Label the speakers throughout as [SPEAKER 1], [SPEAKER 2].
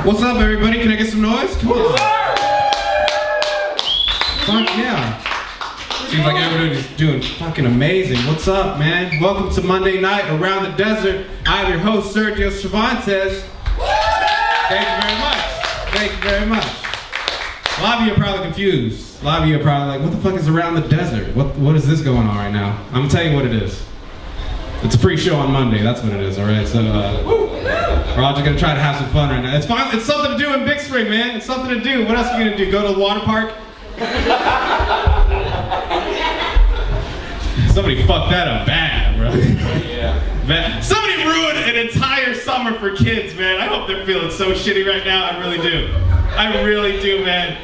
[SPEAKER 1] What's up, everybody? Can I get some noise? Come on. Fuck yeah. Seems like everybody's doing fucking amazing. What's up, man? Welcome to Monday Night Around the Desert. I'm your host, Sergio Cervantes. Thank you very much. Thank you very much. A lot of you are probably confused. A lot of you are probably like, what the fuck is Around the Desert? What is this going on right now? I'm gonna tell you what it is. It's a free show on Monday, that's what it is, alright? So, we're all just gonna try to have some fun right now. It's fun, it's something to do in Big Spring, man. It's something to do. What else are you gonna do? Go to the water park? Somebody fucked that up bad, bro. Yeah. Somebody ruined an entire summer for kids, man. I hope they're feeling so shitty right now. I really do. I really do, man.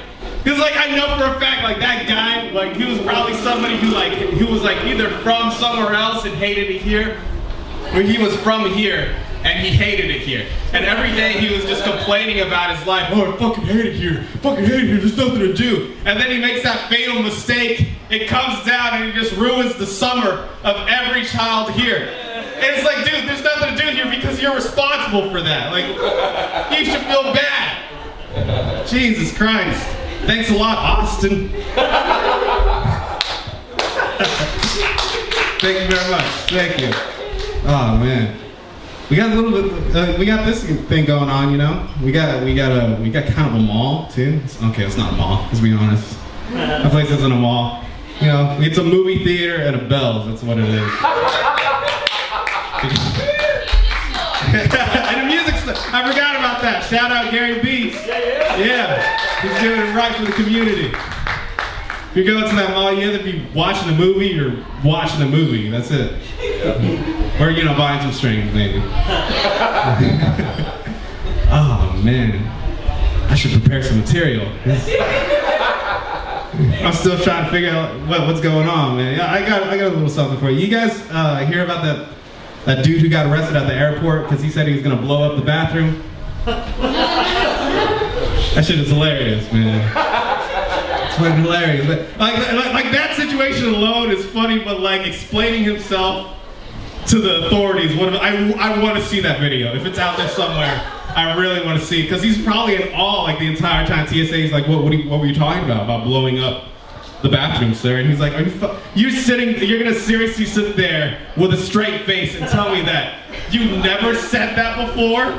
[SPEAKER 1] Because, like, I know for a fact, like, that guy, like, he was probably somebody who was, like, either from somewhere else and hated it here, or he was from here and he hated it here. And every day he was just complaining about his life. Oh, I fucking hate it here. Fucking hate it here. There's nothing to do. And then he makes that fatal mistake. It comes down and he just ruins the summer of every child here. And it's like, dude, there's nothing to do here because you're responsible for that. Like, you should feel bad. Jesus Christ. Thanks a lot, Austin. Thank you very much. Thank you. Oh man, we got a little bit. We got this thing going on, you know. We got kind of a mall too. Okay, it's not a mall. Let's be honest. That place isn't a mall. You know, it's a movie theater and a Bells. That's what it is. And the music stuff. I forgot about that. Shout out Gary Beast. Yeah, he's doing it right for the community. If you go to that mall, you either be watching a movie or watching a movie. That's it. Or, you know, buying some strings, maybe. Oh, man. I should prepare some material. I'm still trying to figure out what's going on, man. Yeah, I got a little something for you. You guys hear about that dude who got arrested at the airport because he said he was going to blow up the bathroom? That shit is hilarious, man. It's fucking hilarious. Like that situation alone is funny, but like explaining himself to the authorities, I want to see that video. If it's out there somewhere, I really want to see it. Because he's probably in awe like the entire time. TSA is like, what were you talking about blowing up the bathroom, sir? And he's like, you're gonna seriously sit there with a straight face and tell me that you never said that before?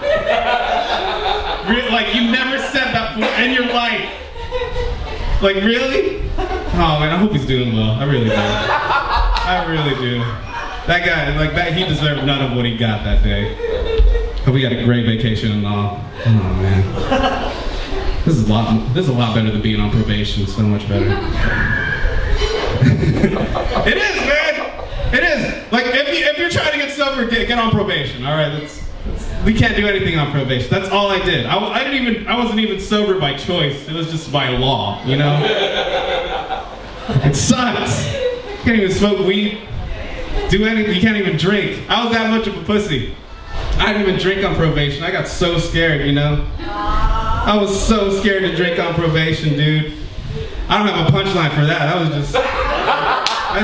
[SPEAKER 1] Like, you never said that before in your life? Like, really? Oh man, I hope he's doing well. I really do. I really do. That guy, like that, he deserved none of what he got that day. Hope he had a great vacation and all. Oh man. This is a lot better than being on probation. So much better. It is, man. It is. Like if you're trying to get sober, get on probation. All right, we can't do anything on probation. That's all I did. I wasn't even sober by choice. It was just by law. You know. It sucks. You can't even smoke weed. Do anything. You can't even drink. I was that much of a pussy. I didn't even drink on probation. I got so scared, you know. I was so scared to drink on probation, dude. I don't have a punchline for that. That's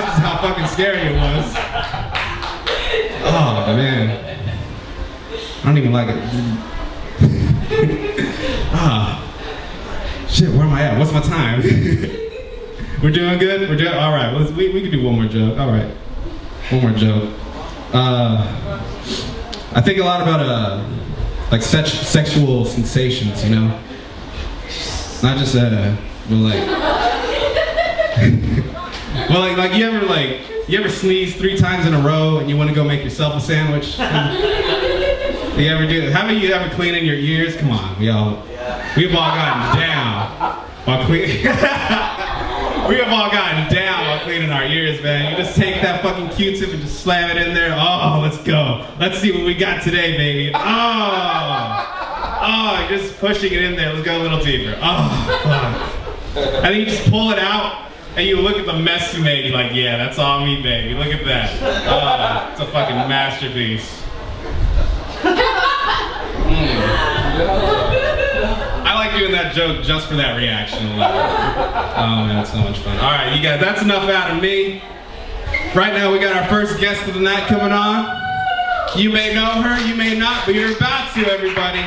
[SPEAKER 1] just how fucking scary it was. Oh man, I don't even like it. Shit, where am I at? What's my time? We're doing good. We're doing all right. We can do one more joke. All right, one more joke. I think a lot about like sexual sensations, you know. Not just but like, well, like you ever sneeze 3 times in a row and you want to go make yourself a sandwich? You ever do? Haven't you ever cleaning your ears? Come on, we've all gotten down while cleaning. We have all gotten down while cleaning our ears, man. You just take that fucking Q-tip and just slam it in there. Oh, let's go. Let's see what we got today, baby. Oh, you're just pushing it in there. Let's go a little deeper. Oh, fuck. And then you just pull it out, and you look at the mess you made. You're like, yeah, that's all me, baby. Look at that. Oh, it's a fucking masterpiece. I like doing that joke just for that reaction alone. Oh man, it's so much fun. Alright, you guys, that's enough out of me. Right now we got our first guest of the night coming on. You may know her, you may not, but you're about to, everybody.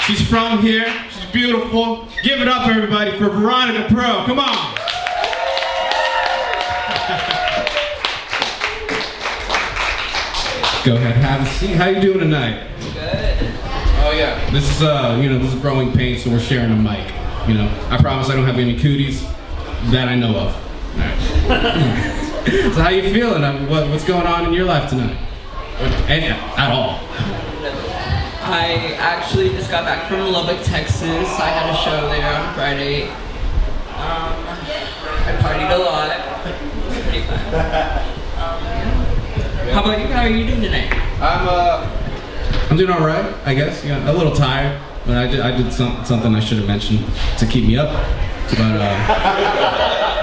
[SPEAKER 1] She's from here. She's beautiful. Give it up, everybody, for Veronica Pro. Come on. Go ahead, have a seat. How you doing tonight?
[SPEAKER 2] Good.
[SPEAKER 1] Oh yeah. This is this is Growing Pains, so we're sharing a mic. You know, I promise I don't have any cooties that I know of. All right. So how you feeling? What's going on in your life tonight? At all?
[SPEAKER 2] I actually just got back from Lubbock, Texas. I had a show there on Friday. I partied a lot. It was pretty fun. How about you? How are you doing tonight?
[SPEAKER 1] I'm doing all right, I guess. Yeah, a little tired, but I did something I should have mentioned to keep me up. But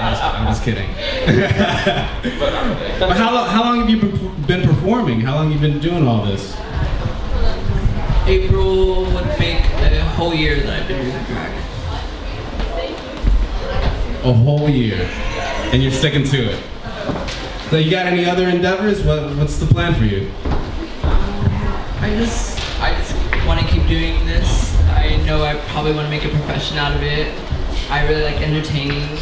[SPEAKER 1] I'm just kidding. But how long have you been performing? How long have you been doing all this?
[SPEAKER 2] April would make a whole year that I've been doing drag.
[SPEAKER 1] A whole year, and you're sticking to it. So you got any other endeavors? What's the plan for you?
[SPEAKER 2] I just want to keep doing this. I know I probably want to make a profession out of it. I really like entertaining.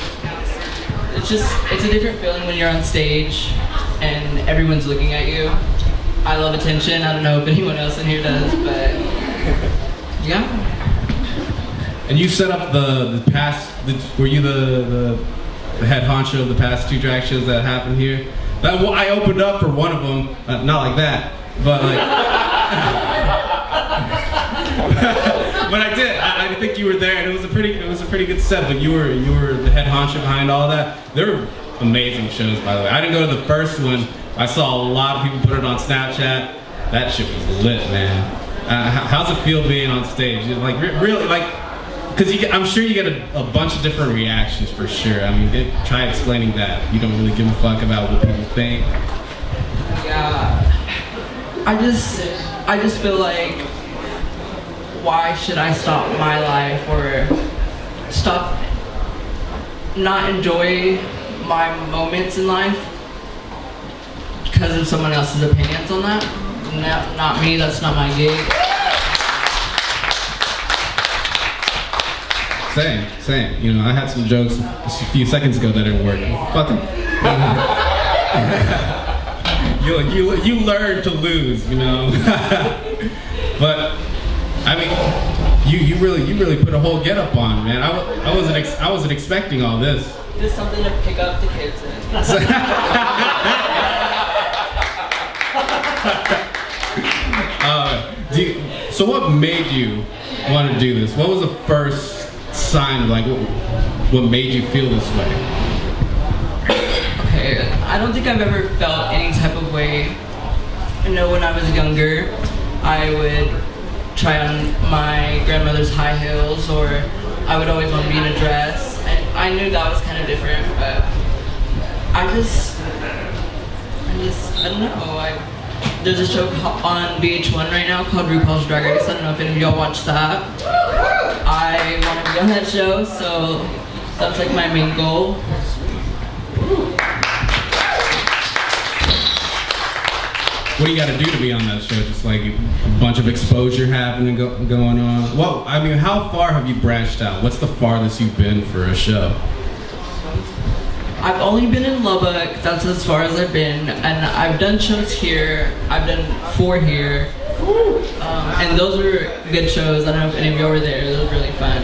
[SPEAKER 2] It's a different feeling when you're on stage and everyone's looking at you. I love attention. I don't know if anyone else in here does, but yeah.
[SPEAKER 1] And you set up were you the head honcho of the past 2 drag shows that happened here? I opened up for one of them, not like that, but like, but I did. I think you were there, and it was a pretty good set. But you were the head honcho behind all that. They were amazing shows, by the way. I didn't go to the first one. I saw a lot of people put it on Snapchat. That shit was lit, man. How's it feel being on stage? Like really, like, because I'm sure you get a bunch of different reactions for sure. I mean, try explaining that. You don't really give a fuck about what people think.
[SPEAKER 2] Yeah. I just feel like, why should I stop my life or not enjoy my moments in life because of someone else's opinions on that? Not me, that's not my gig.
[SPEAKER 1] Same. You know, I had some jokes a few seconds ago that didn't work. Fuck them. you learn to lose, you know. But I mean, you really put a whole get up on, man. I wasn't expecting all this.
[SPEAKER 2] Just something to pick up the kids in.
[SPEAKER 1] So what made you want to do this? What was the first sign of like what made you feel this way?
[SPEAKER 2] Okay, I don't think I've ever felt any type of way. I know when I was younger, I would try on my grandmother's high heels, or I would always want to be in a dress, and I knew that was kind of different, but I don't know. There's a show on VH1 right now called RuPaul's Drag Race. I don't know if any of y'all watch that. I want to be on that show, so that's like my main goal.
[SPEAKER 1] What do you got to do to be on that show? Just like a bunch of exposure happening, going on? Well, I mean, how far have you branched out? What's the farthest you've been for a show?
[SPEAKER 2] I've only been in Lubbock, that's as far as I've been, and I've done shows here. I've done 4 here, and those were good shows. I don't know if any of y'all were there. They were really fun.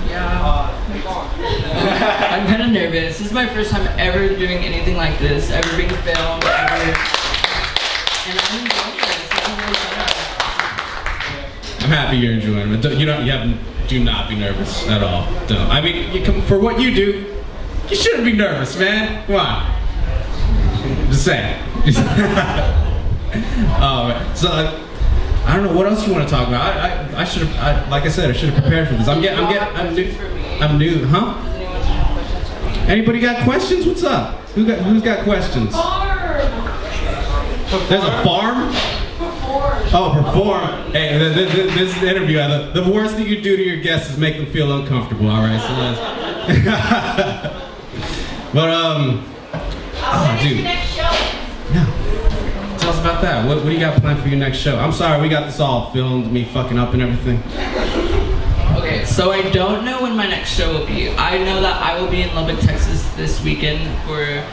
[SPEAKER 2] Yeah, I'm kind of nervous. This is my first time ever doing anything like this, ever being filmed, ever, and I'm enjoying this. This is really fun.
[SPEAKER 1] I'm happy you're enjoying it. Do not be nervous at all. Don't. I mean, for what you do, you shouldn't be nervous, man. Come on. Just saying. So I don't know what else you want to talk about. I should have, like I said, I should have prepared for this. I'm new, huh? Anybody got questions? What's up? Who's got questions? There's a farm? Oh, perform. Hey, this is the interview. The worst thing you do to your guests is make them feel uncomfortable, all right? So let's... But, oh, dude.
[SPEAKER 3] Next show.
[SPEAKER 1] No. Tell us
[SPEAKER 3] about that. What do you got planned for your next show? I'm sorry, we got this all filmed, me fucking up and everything.
[SPEAKER 2] Okay, so I don't know when my next show will be. I know that I will be in Lubbock, Texas this weekend for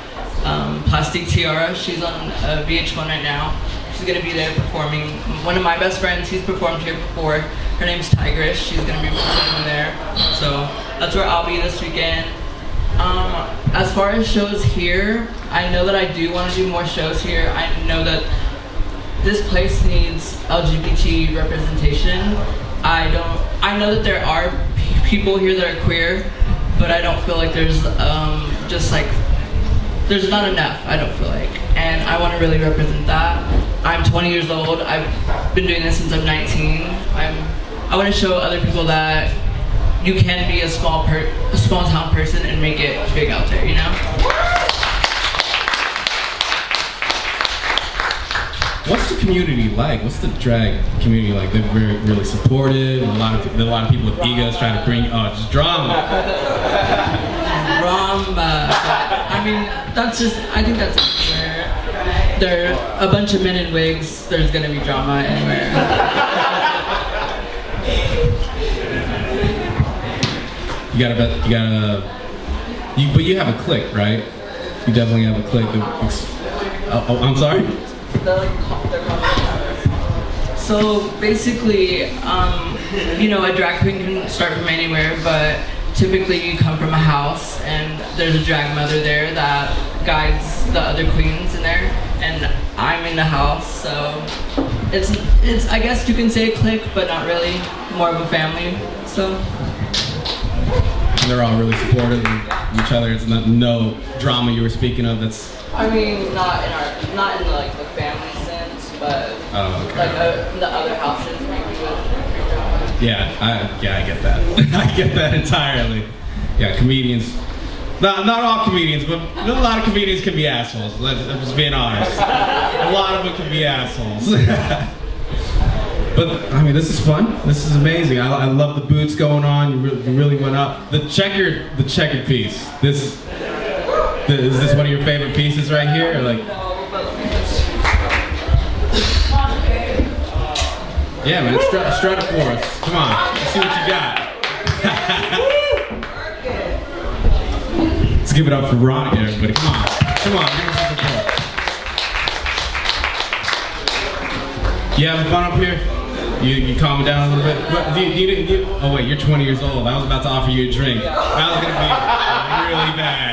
[SPEAKER 2] Plastic Tiara. She's on VH1 right now. She's gonna be there performing. One of my best friends, he's performed here before. Her name's Tigress. She's gonna be performing there. So that's where I'll be this weekend. As far as shows here, I know that I do want to do more shows here. I know that this place needs LGBT representation. I know that there are people here that are queer, but I don't feel like there's there's not enough, I don't feel like. And I want to really represent that. I'm 20 years old. I've been doing this since I'm 19. I want to show other people that you can be a small town person and make it big out there, you know?
[SPEAKER 3] What's the community like? What's the drag community like? They're really supportive. A lot of people with egos trying to bring just drama.
[SPEAKER 2] I mean, I think that's everywhere. There are a bunch of men in wigs. There's gonna be drama anywhere.
[SPEAKER 3] But you have a clique, right? You definitely have a clique. I'm sorry?
[SPEAKER 2] So basically, a drag queen can start from anywhere, but typically you come from a house and there's a drag mother there that guides the other queens in there, and I'm in the house, so it's I guess you can say a clique, but not really, more of a family, so.
[SPEAKER 3] They're all really supportive of each other. It's no drama you were speaking of.
[SPEAKER 2] I mean, not in like the family sense, but in the other houses maybe with drama.
[SPEAKER 3] Yeah, I get that. I get that entirely. Yeah, comedians. Not all comedians, but a lot of comedians can be assholes. I'm just being honest. A lot of them can be assholes. But I mean, this is fun. This is amazing. I love the boots going on. You really went up. The checkered piece. Is this one of your favorite pieces right here? Or like? Yeah, man. Strut it for us. Come on. Let's see what you got. Let's give it up for Veronica, everybody. Come on. Come on. Give us some support. You having fun up here? You calm down a little bit? Oh wait, you're 20 years old. I was about to offer you a drink. That was gonna be really bad.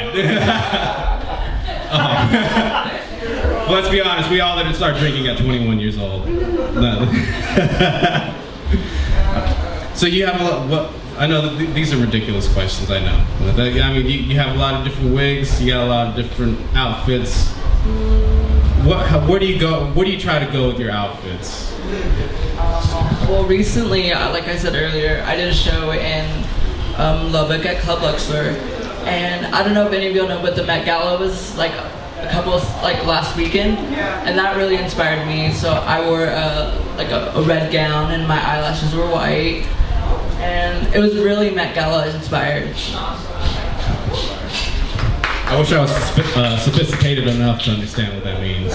[SPEAKER 3] Well, let's be honest, we all didn't start drinking at 21 years old. No. So you have a lot, I know that these are ridiculous questions, I know. I mean, you have a lot of different wigs, you got a lot of different outfits. Where do you go? Where do you try to go with your outfits?
[SPEAKER 2] Well, recently, like I said earlier, I did a show in Lubbock at Club Luxor, and I don't know if any of y'all know, but the Met Gala was like last weekend, and that really inspired me. So I wore a red gown, and my eyelashes were white, and it was really Met Gala inspired.
[SPEAKER 3] I wish I was sophisticated enough to understand what that means.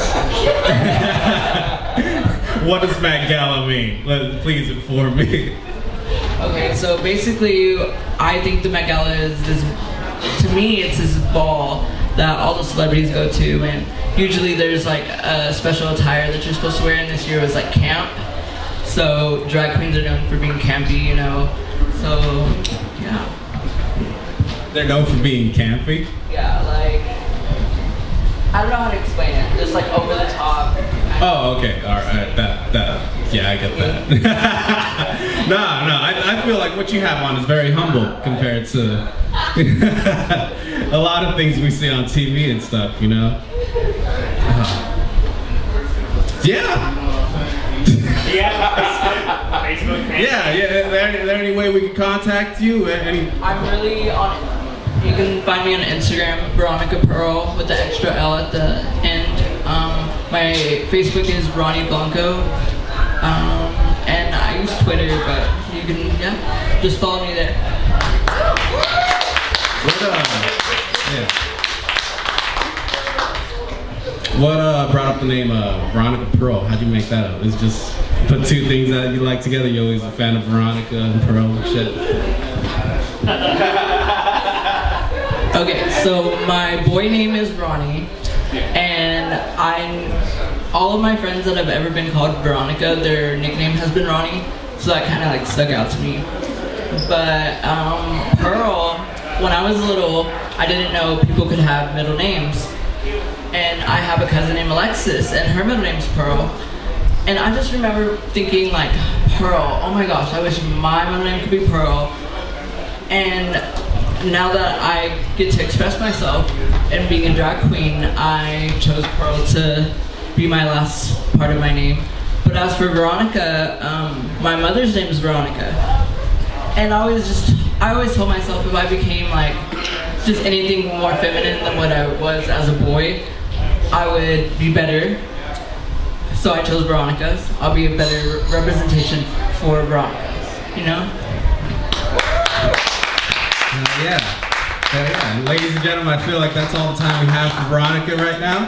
[SPEAKER 3] What does Met Gala mean? Please inform me.
[SPEAKER 2] Okay, so basically, I think the Met Gala is to me, it's this ball that all the celebrities go to, and usually there's like a special attire that you're supposed to wear, and this year was like camp. So drag queens are known for being campy, you know, so yeah.
[SPEAKER 3] They're known for being campy?
[SPEAKER 2] Yeah, like, I don't know how to explain it, just like over the top.
[SPEAKER 3] Oh, okay, alright, yeah, I get that. No, I feel like what you have on is very humble compared to a lot of things we see on TV and stuff, you know? Yeah.
[SPEAKER 1] Facebook.
[SPEAKER 3] Yeah. Is there any way we can contact you?
[SPEAKER 2] I'm really on. You can find me on Instagram, Veronica Pearl with the extra L at the end. My Facebook is Ronnie Blanco, and I use Twitter, but you can just follow me there.
[SPEAKER 3] What brought up the name Veronica Pearl? How'd you make that up? It's just put two things that you like together. You're always a fan of Veronica and Pearl and shit.
[SPEAKER 2] Okay, so my boy name is Ronnie, and all of my friends that have ever been called Veronica, their nickname has been Ronnie, so that kind of like stuck out to me. But Pearl, when I was little, I didn't know people could have middle names. And I have a cousin named Alexis, and her middle name's Pearl. And I just remember thinking like, Pearl, oh my gosh, I wish my middle name could be Pearl. And now that I get to express myself and being a drag queen, I chose Pearl to be my last part of my name. But as for Veronica, my mother's name is Veronica. And I always told myself if I became like just anything more feminine than what I was as a boy, I would be better. So I chose Veronica's. I'll be a better representation for Veronica's, you know?
[SPEAKER 3] Yeah. And ladies and gentlemen, I feel like that's all the time we have for Veronica right now.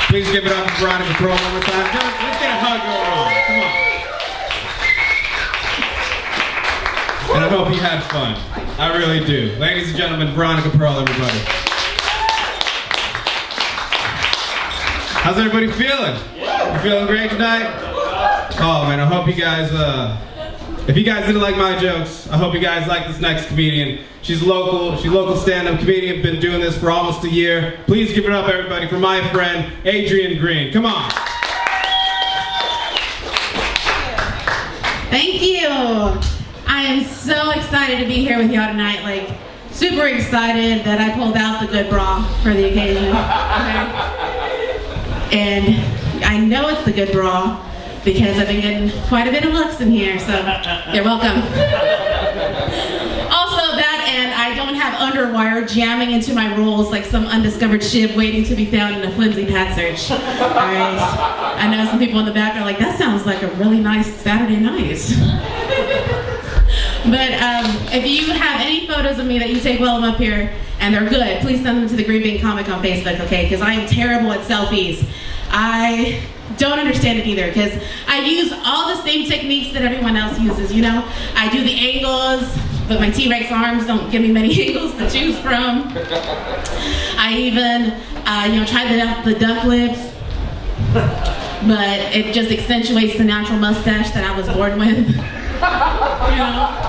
[SPEAKER 3] Please give it up for Veronica Pearl one more time. Let's get a hug going on. Come on. And I hope you had fun. I really do. Ladies and gentlemen, Veronica Pearl, everybody. How's everybody feeling? You feeling great tonight? Oh man, I hope you guys, if you guys didn't like my jokes, I hope you guys like this next comedian. She's local stand-up comedian, been doing this for almost a year. Please give it up everybody for my friend, Adrienne Green. Come on.
[SPEAKER 4] Thank you. I am so excited to be here with y'all tonight, like super excited that I pulled out the good bra for the occasion. Okay? And I know it's the good bra because I've been getting quite a bit of looks in here, so you're welcome. Also that, and I don't have underwire jamming into my rolls like some undiscovered ship waiting to be found in a flimsy pad search. Alright? I know some people in the back are like, that sounds like a really nice Saturday night. But if you have any photos of me that you take while I'm up here, and they're good, please send them to the Green Bean Comic on Facebook, okay? Because I am terrible at selfies. I don't understand it either, because I use all the same techniques that everyone else uses, you know? I do the angles, but my T-Rex arms don't give me many angles to choose from. I even, try the duck lips, but it just accentuates the natural mustache that I was born with. You know?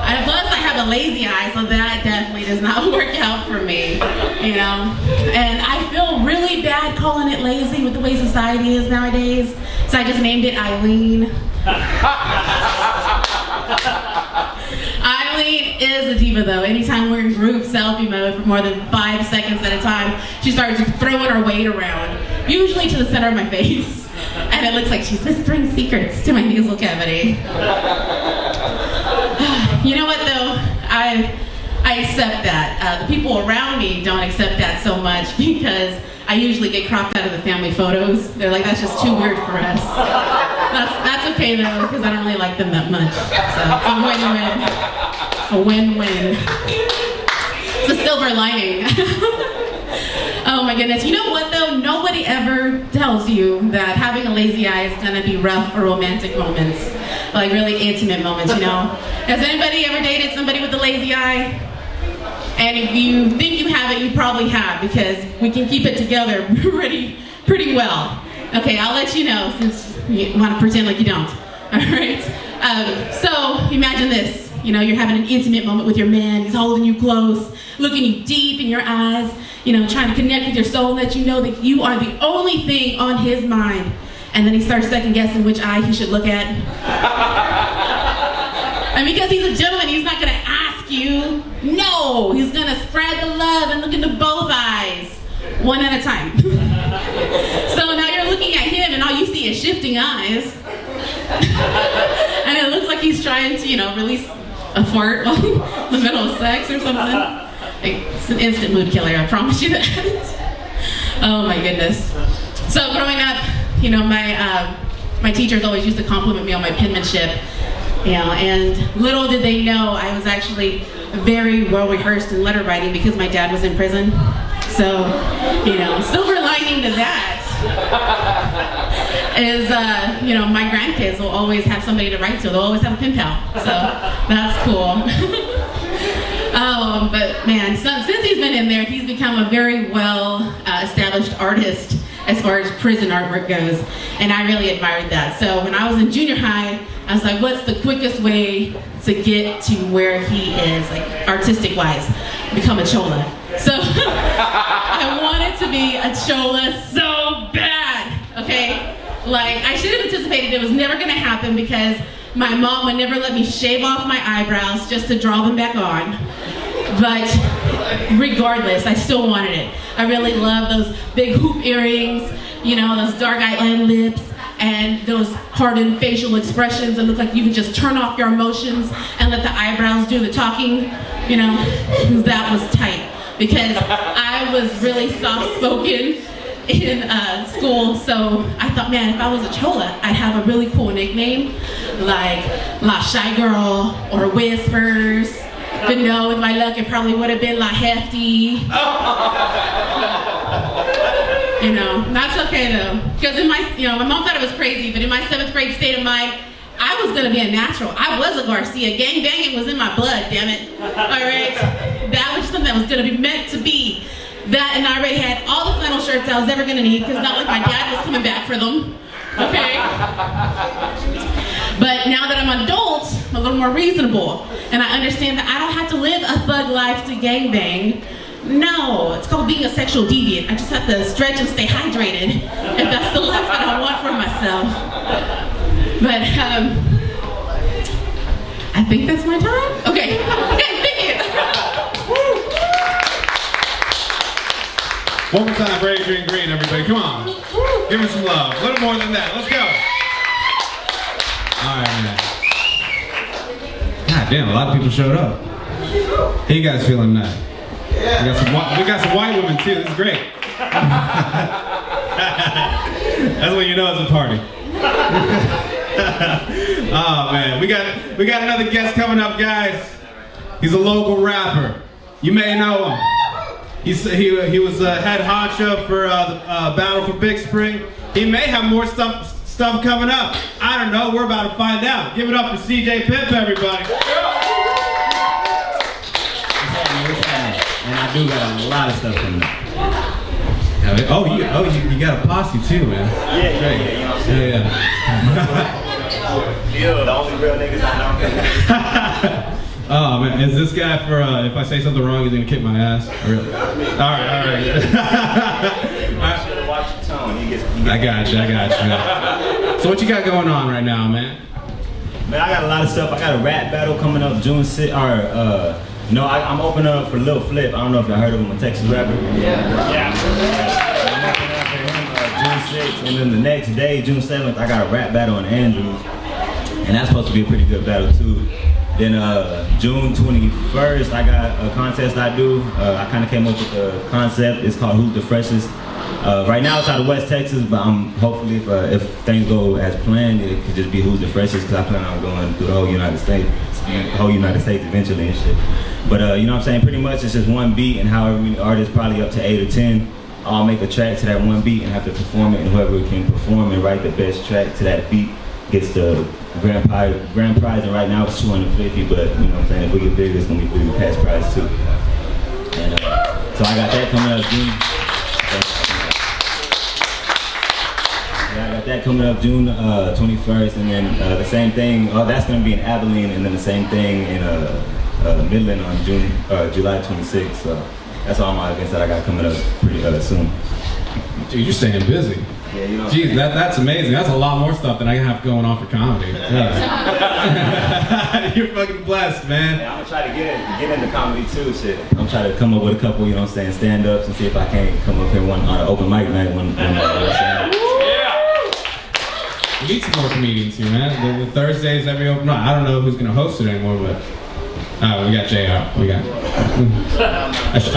[SPEAKER 4] And plus I have a lazy eye, so that definitely does not work out for me, you know? And I feel really bad calling it lazy with the way society is nowadays, so I just named it Eileen. Eileen is a diva though. Anytime we're in group selfie mode for more than 5 seconds at a time, she starts throwing her weight around, usually to the center of my face. And it looks like she's whispering secrets to my nasal cavity. You know what though? I accept that. The people around me don't accept that so much because I usually get cropped out of the family photos. They're like, that's just too weird for us. That's okay though, because I don't really like them that much. So it's a win-win. A win-win. It's a silver lining. Oh my goodness. You know what though? Nobody ever tells you that having a lazy eye is gonna be rough for romantic moments. Like really intimate moments, you know? Has anybody ever dated somebody with a lazy eye? And if you think you have it, you probably have, because we can keep it together pretty well. Okay, I'll let you know since you want to pretend like you don't. Alright? So imagine this. You know, you're having an intimate moment with your man. He's holding you close, looking you deep in your eyes, you know, trying to connect with your soul and let you know that you are the only thing on his mind. And then he starts second guessing which eye he should look at. And because he's a gentleman, he's not gonna ask you. No, he's gonna spread the love and look into both eyes, one at a time. So now you're looking at him and all you see is shifting eyes. And it looks like he's trying to, you know, release a fart while in the middle of sex or something. It's an instant mood killer, I promise you that. Oh my goodness. So growing up, you know, my teachers always used to compliment me on my penmanship. You know, and little did they know I was actually very well rehearsed in letter writing because my dad was in prison. So, you know, silver lining to that is, you know, my grandkids will always have somebody to write to. They'll always have a pen pal. So that's cool. But man, since he's been in there, he's become a very well established artist as far as prison artwork goes, and I really admired that. So when I was in junior high, I was like, what's the quickest way to get to where he is, like artistic wise? Become a chola. So I wanted to be a chola so bad, okay? Like, I should have anticipated it was never gonna happen because my mom would never let me shave off my eyebrows just to draw them back on. But regardless, I still wanted it. I really love those big hoop earrings, you know, those dark eyelid lips, and those hardened facial expressions that look like you can just turn off your emotions and let the eyebrows do the talking, you know, that was tight. Because I was really soft-spoken in school, so I thought, man, if I was a chola, I'd have a really cool nickname, like La Shy Girl or Whispers. But no, with my luck, it probably would have been La Hefty. You know, that's okay though. Because in my, you know, my mom thought it was crazy, but in my 7th grade state of mind, I was gonna be a natural. I was a Garcia. Gang banging was in my blood, damn it. All right? That was something that was gonna be meant to be. That, and I already had all the flannel shirts I was ever gonna need, because not like my dad was coming back for them. Okay? But now that I'm an adult, I'm a little more reasonable. And I understand that I don't have to live a thug life to gangbang. No, it's called being a sexual deviant. I just have to stretch and stay hydrated if that's the life that I want for myself. But I think that's my time. Okay, okay, thank you.
[SPEAKER 3] One more time for Adrian Green, everybody. Come on. Give him some love. A little more than that. Let's go. All right, man. God damn, a lot of people showed up. How you guys feeling tonight? We got some white women too. This is great. That's when you know it's a party. Oh man, we got another guest coming up, guys. He's a local rapper. You may know him. He was head honcho for the Battle for Big Spring. He may have more stuff coming up. I don't know. We're about to find out. Give it up for CJ Pimp, everybody.
[SPEAKER 5] And I do got a lot of stuff coming up.
[SPEAKER 3] You got a posse too, man.
[SPEAKER 5] Yeah, you know what I'm saying?
[SPEAKER 3] Yeah.
[SPEAKER 5] The only real niggas I know.
[SPEAKER 3] Oh man, is this guy for if I say something wrong, he's gonna kick my ass? Really? All right.
[SPEAKER 5] Watch your tone.
[SPEAKER 3] I got you. So what you got going on right now, man?
[SPEAKER 5] Man, I got a lot of stuff. I got a rap battle coming up June 6th. No, I'm opening up for Lil Flip. I don't know if y'all heard of him, a Texas rapper. Yeah. I'm opening up for him June 6th, and then the next day, June 7th, I got a rap battle in Andrews, and that's supposed to be a pretty good battle too. Then June 21st, I got a contest I do. I kind of came up with the concept. It's called Who's the Freshest. Right now it's out of West Texas, but I'm hopefully if things go as planned, it could just be Who's the Freshest, because I plan on going through the whole United States eventually and shit. But you know what I'm saying? Pretty much it's just one beat, and however many artists, probably up to 8 or 10, all make a track to that one beat and have to perform it, and whoever can perform and write the best track to that beat gets the grand prize, and right now it's $250, but you know what I'm saying, if we get bigger, it's gonna be bigger cash prize too. And so I got that coming up June. I got that coming up June 21st, and then the same thing, that's gonna be in Abilene, and then the same thing in Midland on July 26th, so that's all my events that I got coming up pretty soon.
[SPEAKER 3] Dude, you're staying busy.
[SPEAKER 5] Yeah, you know.
[SPEAKER 3] Jeez, that's amazing. That's a lot more stuff than I have going on for comedy. Yeah. You're fucking blessed, man.
[SPEAKER 5] Yeah, I'm gonna try to get into comedy too, shit. I'm trying to come up with a couple, you know what I'm saying, stand-ups, and see if I can't come up here on an open mic night when you know what I'm saying.
[SPEAKER 3] We need some more comedians here, man. The Thursdays every open mic. I don't know who's gonna host it anymore, but we got JR. I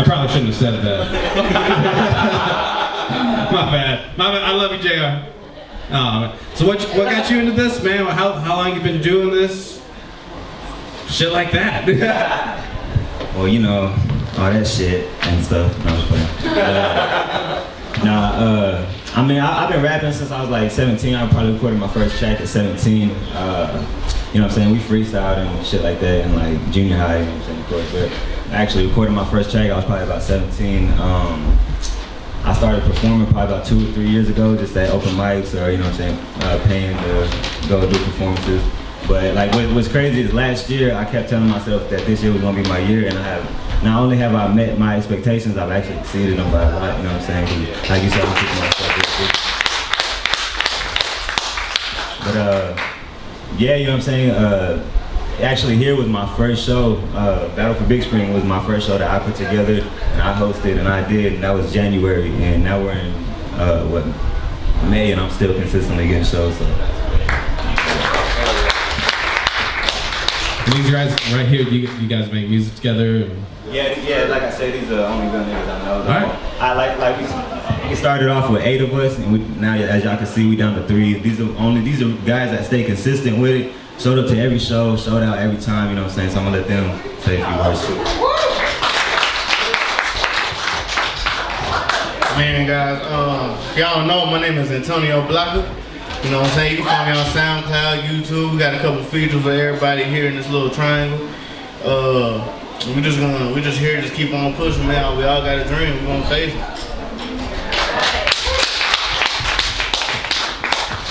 [SPEAKER 3] probably shouldn't have said that. My bad. I love you, JR. So what got you into this, man? How long you been doing this? Shit like that.
[SPEAKER 5] Well, you know, all that shit and stuff. No, I was playing. I mean, I've been rapping since I was like 17. I probably recorded my first track at 17. You know what I'm saying? We freestyled and shit like that in like junior high, you know what I'm saying, of course. But I actually recorded my first track, I was probably about 17. I started performing probably about 2 or 3 years ago, just at open mics or, you know what I'm saying, paying to go do performances. But like what's crazy is last year I kept telling myself that this year was gonna be my year, and not only have I met my expectations, I've actually exceeded them by a lot, you know what I'm saying? Like you said, I'm keeping myself busy. But yeah, you know what I'm saying? Actually here was my first show. Battle for Big Spring was my first show that I put together and I hosted and I did, and that was January, and now we're in May, and I'm still consistently getting shows. So.
[SPEAKER 3] And these guys right here, you guys make music together?
[SPEAKER 5] Yeah, like I said, these are the only gun niggas I know.
[SPEAKER 3] All
[SPEAKER 5] right. We started off with 8 of us, and now as y'all can see, we down to 3. These are guys that stay consistent with it. Showed up to every show, showed out every time, you know what I'm saying? So I'm gonna let them say a few words too.
[SPEAKER 6] Man, guys, if y'all don't know, my name is Antonio Blocker. You know what I'm saying? You can find me on SoundCloud, YouTube. We got a couple features for everybody here in this little triangle. We just here, just keep on pushing, man. We all got a dream. We gonna face it.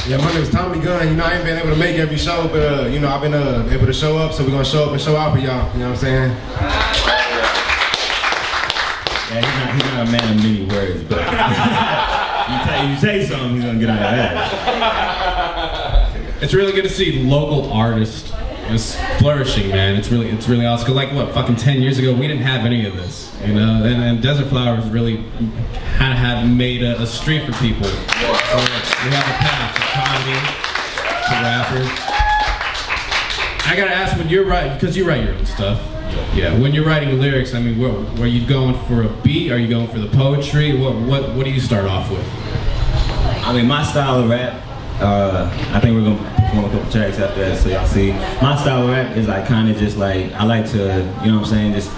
[SPEAKER 7] Yeah, my name is Tommy Gunn. You know, I ain't been able to make every show, but you know, I've been able to show up, so we're gonna show up and show out for y'all. You know what I'm saying?
[SPEAKER 5] Yeah, he's not a man of many words, but you say something, he's gonna get on your ass.
[SPEAKER 3] It's really good to see local artists just flourishing, man. It's really awesome. 'Cause like what, fucking 10 years ago, we didn't have any of this, you know. And Desert Flowers really had made a street for people. So we have a path to comedy, to rappers. I gotta ask, when you're writing, because you write your own stuff. Yeah. When you're writing lyrics, I mean, were you going for a beat? Are you going for the poetry? What do you start off with?
[SPEAKER 5] I mean, my style of rap. I think we're gonna perform a couple tracks after that, so y'all see. My style of rap is like kind of just like, I like to, you know what I'm saying, just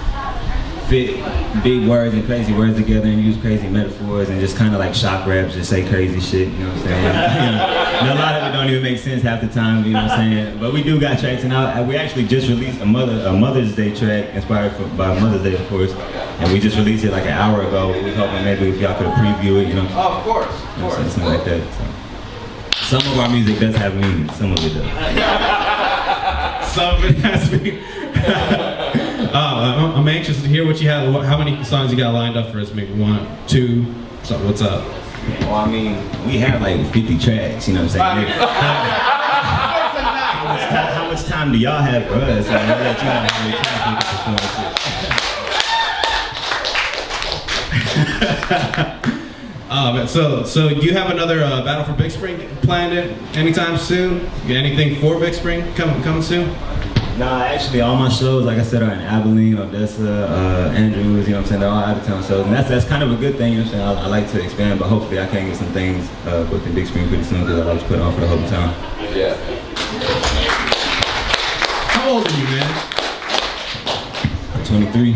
[SPEAKER 5] fit big words and crazy words together and use crazy metaphors and just kind of like shock raps, just say crazy shit, you know what I'm saying? And a lot of it don't even make sense half the time, you know what I'm saying? But we do got tracks, and we actually just released a Mother's Day track inspired by Mother's Day, of course, and we just released it like an hour ago. We was hoping maybe if y'all could preview it, you know?
[SPEAKER 6] Oh, of course,
[SPEAKER 5] You know, something like that. So. Some of our music does have meaning, some of it does.
[SPEAKER 3] Some of it has meaning. I'm anxious to hear what you have. How many songs you got lined up for us? Maybe 1, 2. So what's up?
[SPEAKER 5] Well, I mean, we have like 50 tracks, you know what I'm saying? How much time do y'all have for us? And I'll let you know how many times we can perform.
[SPEAKER 3] So you have another Battle for Big Spring planned anytime soon? Anything for Big Spring coming soon?
[SPEAKER 5] Nah, actually, all my shows, like I said, are in Abilene, Odessa, Andrews, you know what I'm saying? They're all out-of-town shows, and that's kind of a good thing, you know what I'm saying? I like to expand, but hopefully I can get some things booked in Big Spring pretty soon, because I like to put on for the whole town.
[SPEAKER 6] Yeah.
[SPEAKER 3] How old are you, man?
[SPEAKER 5] I'm 23.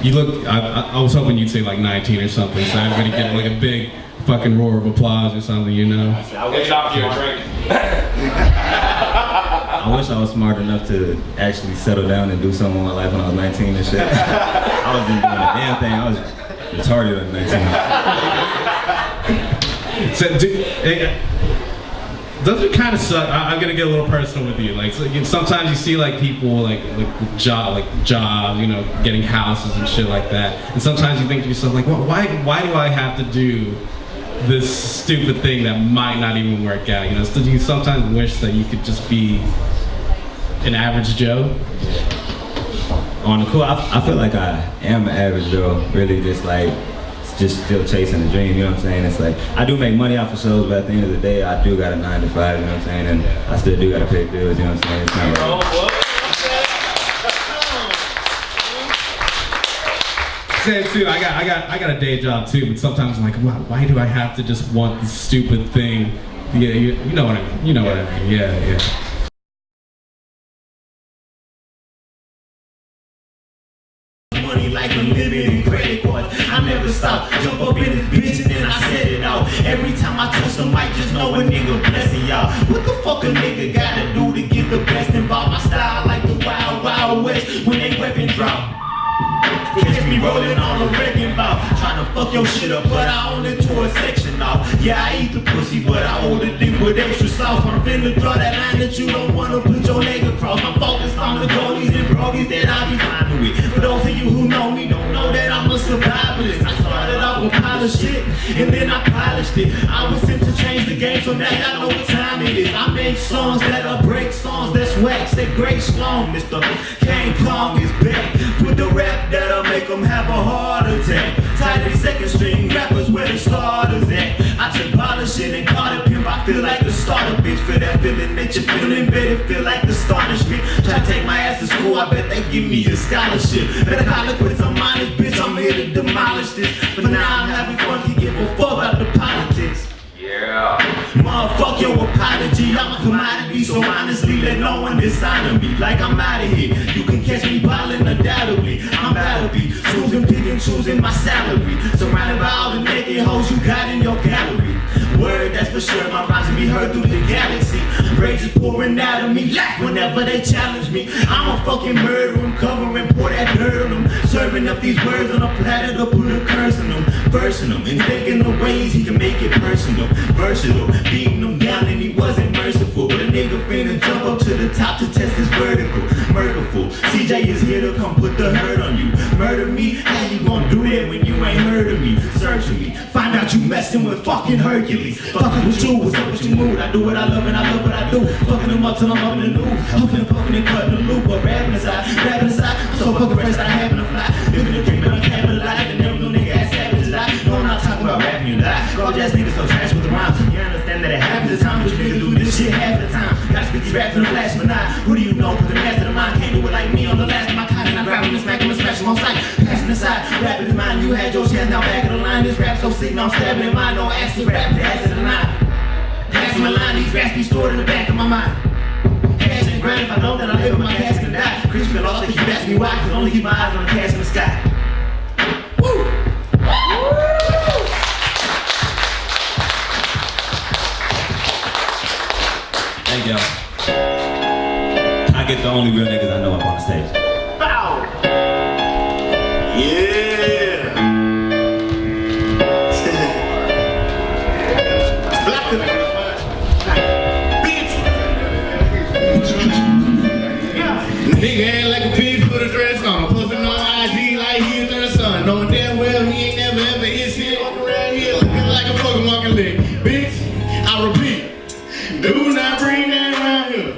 [SPEAKER 3] You look, I was hoping you'd say like 19 or something, so everybody get like a big fucking roar of applause or something, you know?
[SPEAKER 5] I wish I was smart enough to actually settle down and do something with my life when I was 19 and shit. I wasn't doing a damn thing. I was retarded at 19.
[SPEAKER 3] So, does it kind of suck? I'm gonna get a little personal with you. Like, sometimes you see like people like job, you know, getting houses and shit like that. And sometimes you think to yourself, like, well, why do I have to do this stupid thing that might not even work out? You know, so you sometimes wish that you could just be an average Joe.
[SPEAKER 5] On the cool, I feel like I am an average Joe. Really, just still chasing the dream, you know what I'm saying? It's like, I do make money off of shows, but at the end of the day, I do got a 9 to 5, you know what I'm saying? And I still do got to pay bills, you know what I'm saying? It's not right.
[SPEAKER 3] Same too. I got a day job too, but sometimes I'm like, why do I have to just want this stupid thing? Yeah, you know what I mean. You know what I mean. Yeah.
[SPEAKER 5] Money like unlimited credit cards. I never to stop. Jump up in this bitch and then I set it out. Every time I touch the mic, just know a nigga blessing y'all. What the fuck a nigga gotta do to get the best involved? My style like the Wild Wild West when they weapon drop. Catch me rolling on a wrecking ball, trying to fuck your shit up, but I only tore a section off. Yeah, I eat the pussy, but I hold it deep with extra sauce. I'm finna draw that line that you don't wanna put your leg across. I'm focused on the goalies and brogies that I be finding with. For those of you who know me, don't know that I'm a survivalist. I started off with pile of shit, and then I polished it. I was sent to change the game, so now y'all know what time it is. I make songs that'll break songs that's wax, that great strong. Mr. King Kong is back with the rap that'll make them have a heart attack. Tight and second string rappers where the starters at. I took polish it and caught it pimp. I feel like the starter bitch. Feel that feeling that you're feeling, better feel like the starter shit. Try to take my ass to school, I bet they give me a scholarship. Better call it quits, I'm honest bitch, I'm here to demolish this. For now I'm having fun, can give a fuck about the politics. Yeah. Motherfuck your apology, I'm a commodity, so honestly let no one dishonor me. Like I'm out of here, you can catch me ballin' undoubtedly. I'm about to be choosing, picking, choosing my salary. Surrounded by all the naked hoes you got in your gallery. Word, that's for sure, my rhymes will be heard through the galaxy. Rage is pouring out of me, laugh whenever they challenge me. I'm a fucking murderer, I'm covering, pour that dirt on them. Serving up these words on a platter to put a curse on them. Versing them, and thinking of ways he can make it personal. Versatile, beating them down and he wasn't merciful. But a nigga finna jump up to the top to test his vertical. Murderful, CJ is here to come put the hurt on you. Murder me, how you gonna do that when you ain't heard of me? Searching me, find out you messing with fucking Hercules. Fucking with you, what's up with your mood? I do what I love and I love what I do. Fucking them up till I'm up in the news. Huffing and puffing and cutting the loop. But rapping aside, I'm so fucking fresh that I happen to fly. Living the dream and I'm having a life. And never no nigga ass savage as I. No, I'm not talking about rapping, you lie. Garbage ass niggas so trash with the rhymes. You understand that it happens at times, but niggas do this shit half the time. Gotta spit these raps in a flash of an eye. Who do you know? Put the master of mine. Can't do it like me on the last of my kind. And I grab him and smack him and smash him on sight. Passing aside, rapping is mine. You had your chance, now back of the line. This rap so sick, now I'm stabbing in mine. No acid rap, the acid of the knife. Passing my line, these raps be stored in the back of my mind. Cash and grind, if I know that I live in my cask and die. Chris fell off, they keep asking me why, cause I only keep my eyes on the cash in the sky. Woo! Thank y'all. I get the only real niggas I know up on the stage. Bow! Yeah!
[SPEAKER 6] Nigga ain't like a pig, put a dress on. Puffin' on IG like he is their son. Knowing damn well he ain't never ever hit shit. Walking around here looking like a fucking walking lick. Bitch, I repeat, do not bring that around here.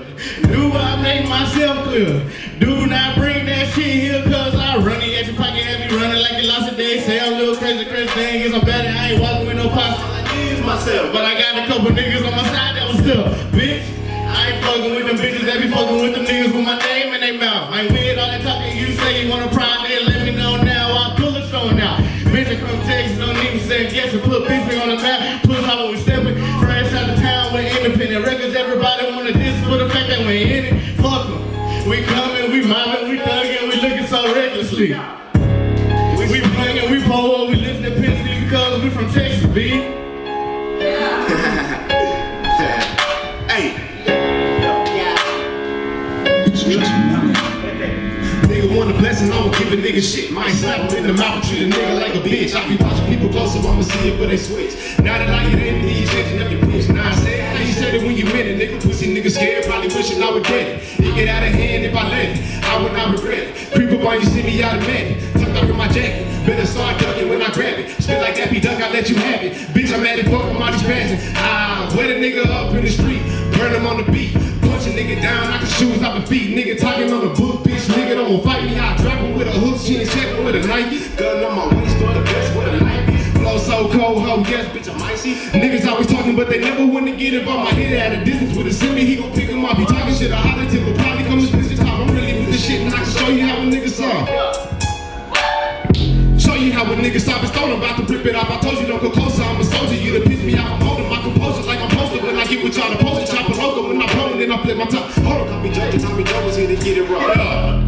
[SPEAKER 6] Do I make myself clear? Do not bring that shit here, cause I run it at your pocket, have me running like you lost a day. Say I'm a little crazy thing, guess I'm bad and I ain't walking with no posse. I use myself, but I got a couple niggas on my side that was still, bitch. I ain't fucking with them bitches that be fucking with them niggas with my name in their mouth. I ain't with all that talking you say you want a private, let me know now, I'll pull a stone out. Bitch, I come Texas, don't even say yes and put Pittsburgh on the map. Pull out when we stepping, fresh out of town with independent records. Everybody wanna diss for the fact that we in it. Fuck them. We coming, we mobbing, we thugging, we looking so recklessly. We banging, we pole, we listen to Pennsylvania because we from Texas, B. Hey. Nigga want a blessing, I'ma give a nigga shit. Might slap him in the mouth and treat a nigga like a bitch. I be watching people close, so I'ma see it, but they switch. Now that I get in, he's changing up your bitch. Now I say how you said it when you meant it. Nigga pussy, nigga scared, probably wishing I would get it. It get out of hand if I let it, I would not regret it. Creep up on you, see me out of man. Tucked up in my jacket, better start ducking when I grab it. Spit like Daffy Duck, I let you have it. Bitch, I'm at it, fuck with my expansion. Wet a nigga up in the street, burn him on the beat. Punch a nigga down, knock his shoes off his feet. Nigga talking on the book, bitch, nigga don't fight me. I drop him with a hook, she ain't checking with a knife. Gun on my waist, for the best with a knife. Flow so cold, ho, yes, bitch, I'm icy. Niggas always talking, but they never want to get involved. My hit at a distance with a semi, he gon' pick him up. He talking shit, a holler tip will probably come to split your top. I'm really with this shit, and I can show you how a nigga saw. Show you how a nigga stop his stone, I'm about to rip it off. I told you don't come closer, I'm a soldier. You done piss me off, I'm holding my composure like I'm posted. When I get with y'all, the poster, chop a loco. When I pull it, then I flip my top. Hold on, Tommy Jones, Tommy Jones here to get it wrong.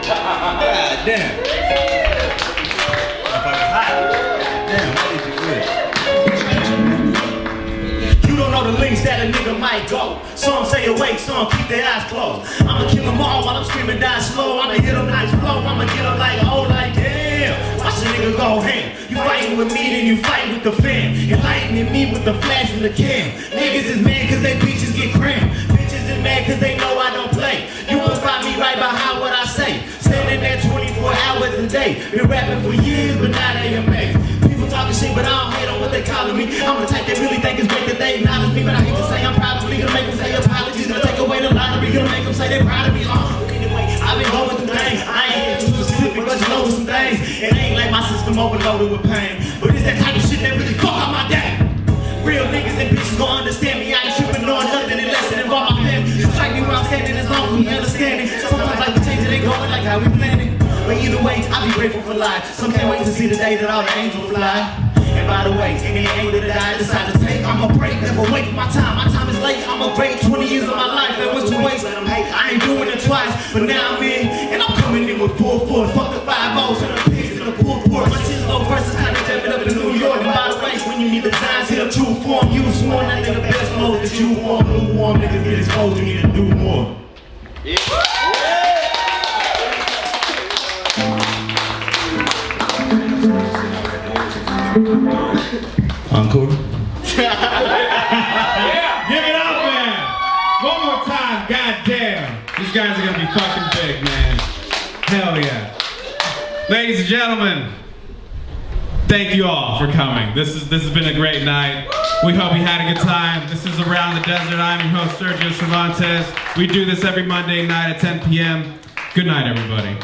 [SPEAKER 6] God damn.
[SPEAKER 5] might go. Some stay awake, some keep their eyes closed. I'ma kill them all while I'm screaming down slow. I'ma hit them nice flow, I'ma get them like, oh, like damn. Watch the nigga go ham. You fighting with me, then you fight with the fam. Enlightening me with the flash and the cam. Niggas is mad cause they bitches get crammed. Bitches is mad cause they know I don't play. You won't find me right behind what I say. Standing there 24 hours a day. Been rapping for years, but now they amazed. People talking shit, but I don't hate on what they calling me. I'm the type that really think it's great that they acknowledge me, but I hate to say I'm probably gonna make them say apologies. Gonna take away the lottery, gonna make them say they're proud of me. Anyway, I've been going through things. I ain't getting too specific, but you know some things. It ain't like my system overloaded with pain, but it's that type of shit that really fuck up my day. Real niggas and bitches gon' understand me. I ain't tripping on nothing unless it involve my family. Strike me where I'm standing as long as we understand it. Sometimes like we change it, they going like how we planned it. But either way, I be grateful for life. Some can't wait to see the day that all the angels fly. And by the way, any angle that I decide to take, I'ma break, never wait for my time. My time is late, I'ma break 20 years of my life. That was to waste, let them hate. I ain't doing it twice, but now I'm in, and I'm coming in with full force. Fuck the 5-0s and the pigs and the pool ports. My Chislo versus kind of jumping up in New York. And by the way, when you need the signs, hit a true form. You sworn that nigga best clothes that you warm. Lukewarm niggas get exposed, you need to do more. Encore.
[SPEAKER 3] Give it up, man! One more time, goddamn! These guys are gonna be fucking big, man. Hell yeah. Ladies and gentlemen, thank you all for coming. This has been a great night. We hope you had a good time. This is Around the Desert. I'm your host, Sergio Cervantes. We do this every Monday night at 10 p.m. Good night, everybody.